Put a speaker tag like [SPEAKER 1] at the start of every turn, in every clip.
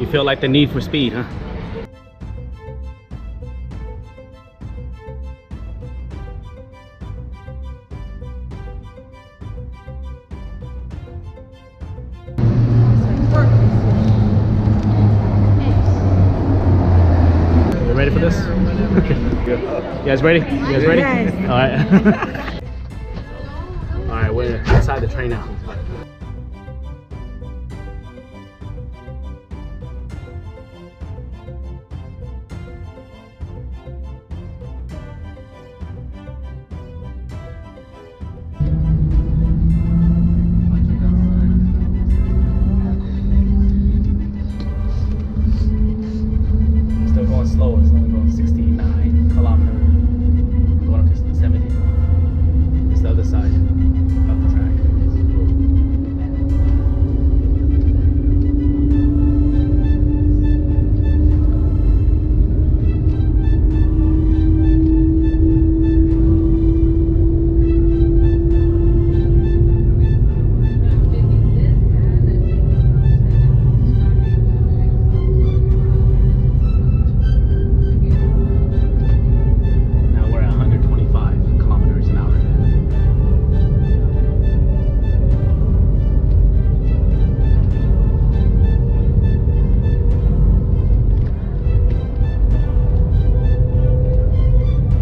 [SPEAKER 1] You feel like the need for speed, huh? You ready for this? Good. You guys ready? You guys ready?
[SPEAKER 2] Yes.
[SPEAKER 1] All right. All right, we're inside the train now. Still going slow. It's only going 69 kilometers. Going up to 70. It's the other side of the track. Now we're at 125 kilometers an hour.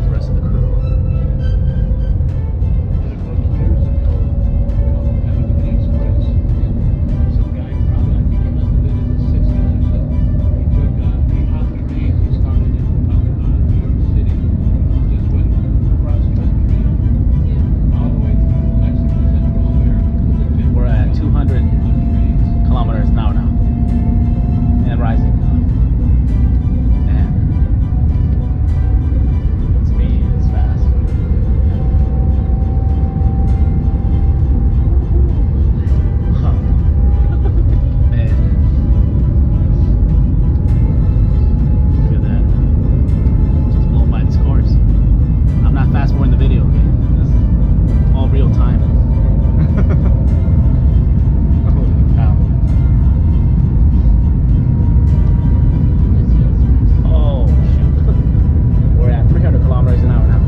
[SPEAKER 1] The rest of the crew. We're at 200 kilometers an hour now. And rising. Man. Speed is fast. Huh. Man. Look at that. Just blown by these cars. I'm not fast forwarding the video, okay? This is all real time. Holy cow. Oh, shoot. We're at 300 kilometers an hour now.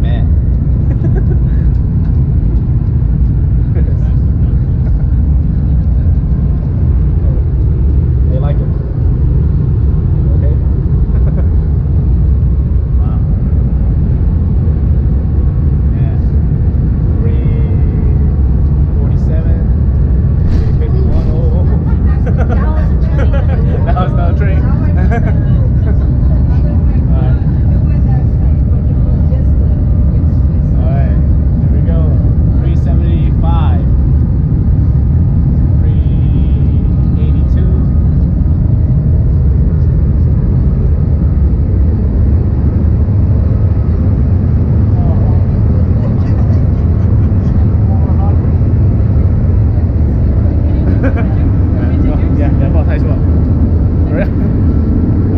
[SPEAKER 1] Man. They like it. Okay? Wow. Yeah. 347. 351. Oh. That was no train. Alright, here we go. 375. 382. Yeah, that's about as well.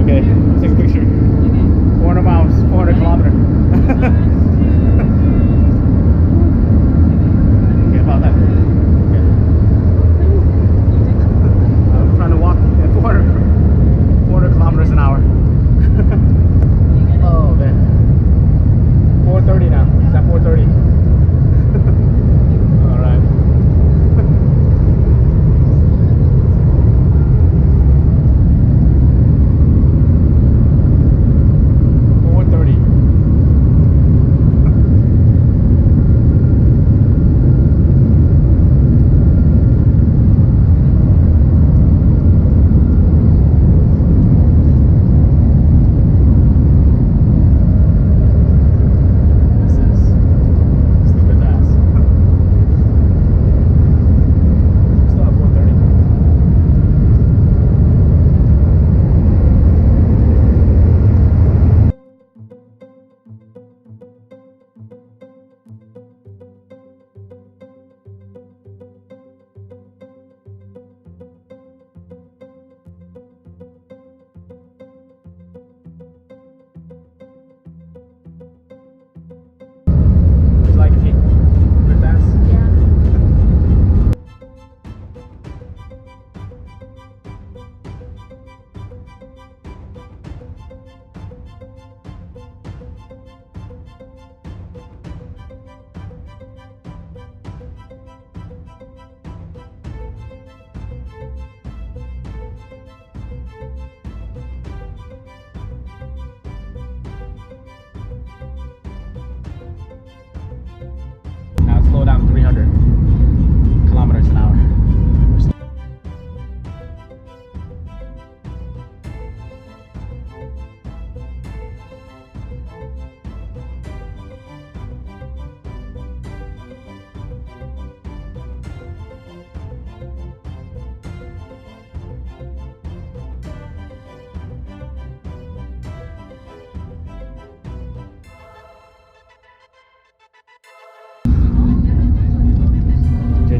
[SPEAKER 1] Okay, let's take a picture. 400 miles, 400 kilometers. Okay, about that. Okay. I'm trying to walk at 400 kilometers an hour. Oh man. 430 now. It's at 430. All right.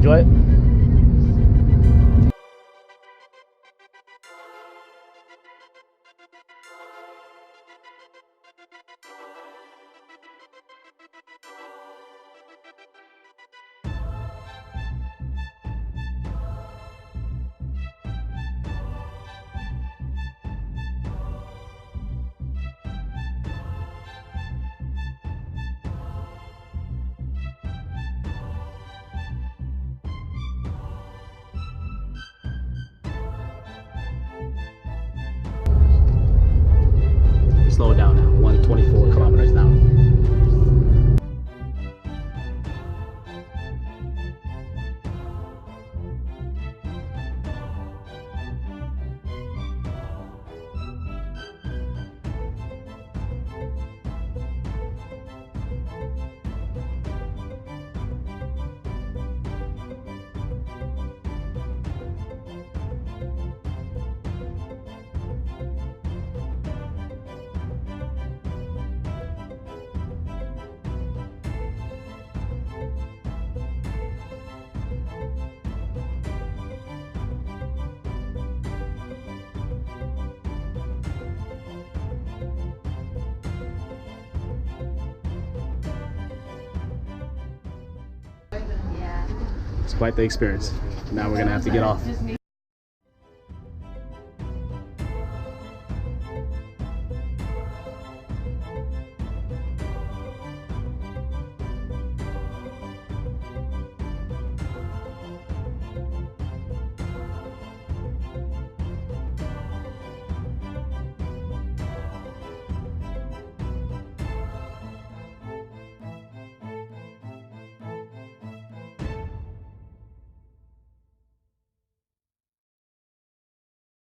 [SPEAKER 1] enjoy it? Slow it down now. 124 kilometers an hour. It's quite the experience. Now we're gonna have to get off.